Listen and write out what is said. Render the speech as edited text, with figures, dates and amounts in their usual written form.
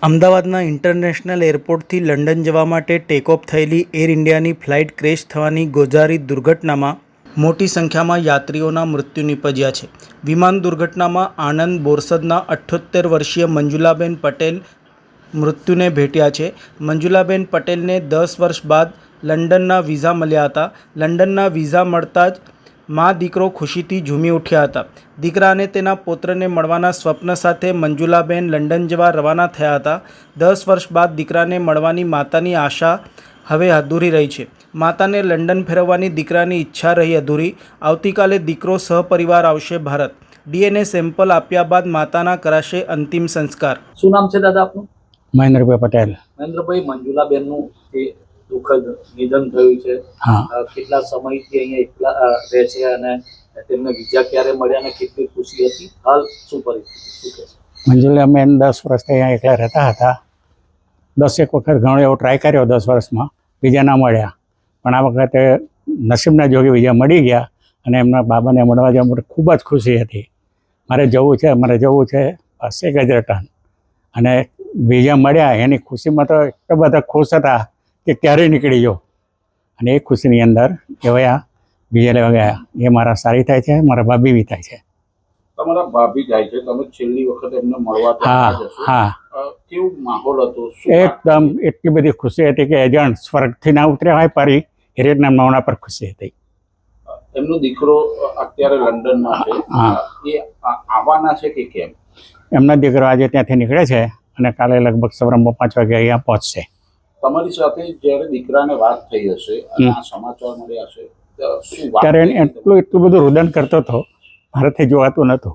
અમદાવાદના ઇન્ટરનેશનલ એરપોર્ટથી લંડન જવા માટે ટેકઓફ થયેલી એર ઇન્ડિયાની ફ્લાઇટ ક્રેશ થવાની ગોઝારી દુર્ઘટનામાં મોટી સંખ્યામાં યાત્રીઓના મૃત્યુ નિપજ્યા છે. વિમાન દુર્ઘટનામાં આણંદ બોરસદના 78 વર્ષીય મંજુલાબેન પટેલ મૃત્યુને ભેટ્યા છે. મંજુલાબેન પટેલને 10 વર્ષ બાદ લંડનના વિઝા મળ્યા હતા. લંડનના વિઝા મળતા જ મા દીકરો ખુશીથી ઝૂમી ઉઠ્યા હતા. દીકરા અને તેના પૌત્રને મળવાના સ્વપ્ન સાથે મંજુલાબેન લંડન જવા રવાના થયા હતા. 10 વર્ષ બાદ દીકરાને મળવાની માતાની આશા હવે અધૂરી રહી છે. માતાને લંડન ફેરવવાની દીકરાની ઈચ્છા રહી અધૂરી. આવતીકાલે દીકરો સહપરિવાર આવશે ભારત. DNA સેમ્પલ આપ્યા બાદ માતાના કરાશે અંતિમ સંસ્કાર. શું નામ છે દાદા આપનું? મહેન્દ્રભાઈ પટેલ. મહેન્દ્રભાઈ, મંજુલાબેનનું એ દુઃખદ નિધન થયું છે. કેટલા સમયથી અહીંયા એકલા રહે છે અને તેમને વિઝા ક્યારે મળ્યા અને કેટલી ખુશી હતી? હાલ શું પરિસ્થિતિ, શું કહેશો? મંજુલાબેન 10 વર્ષથી અહીંયા એકલા રહેતા હતા. 10 વખત ઘણો એવો ટ્રાય કર્યો 10 વર્ષમાં, વિઝા ના મળ્યા. પણ આ વખતે નસીબના જોગે વિઝા મળી ગયા અને એમના બાબાને મળવા જવા માટે ખૂબ જ ખુશી હતી. મારે જવું છે પાસે ગજરાટન. અને વિઝા મળ્યા એની ખુશીમાં તો એટલા બધા ખુશ હતા કે ક્યારેય નીકળી ગયો. અને એ ખુશીની અંદર એવા વિઝા લેવા ગયા. એ મારા સારી થાય છે, મારા ભાભી બી થાય છે. તમારા ભાભી જાય છે, તમે છેલ્લી વખત એમને મળવા કેવું માહોલ હતો? એકદમ એટલી બધી ખુશી હતી કે એજન્ટ સ્વર્ગથી ના ઉતર્યા હોય પારી એ રીતના મૌના પર ખુશી હતી. એમનો દીકરો અત્યારે લંડનમાં છે, એ આવવાના છે કે કેમ? એમના દીકરો આજે ત્યાંથી નીકળે છે અને કાલે લગભગ સવારમાં 5 વાગે અહીંયા પહોંચશે. તમારી સાથે જ્યારે દીકરાને વાત થઈ હશે અને આ સમાચાર મળ્યા હશે ત્યારે એટલું બધું રુદન કરતો હતો, મારાથી જોવાતું નહોતું.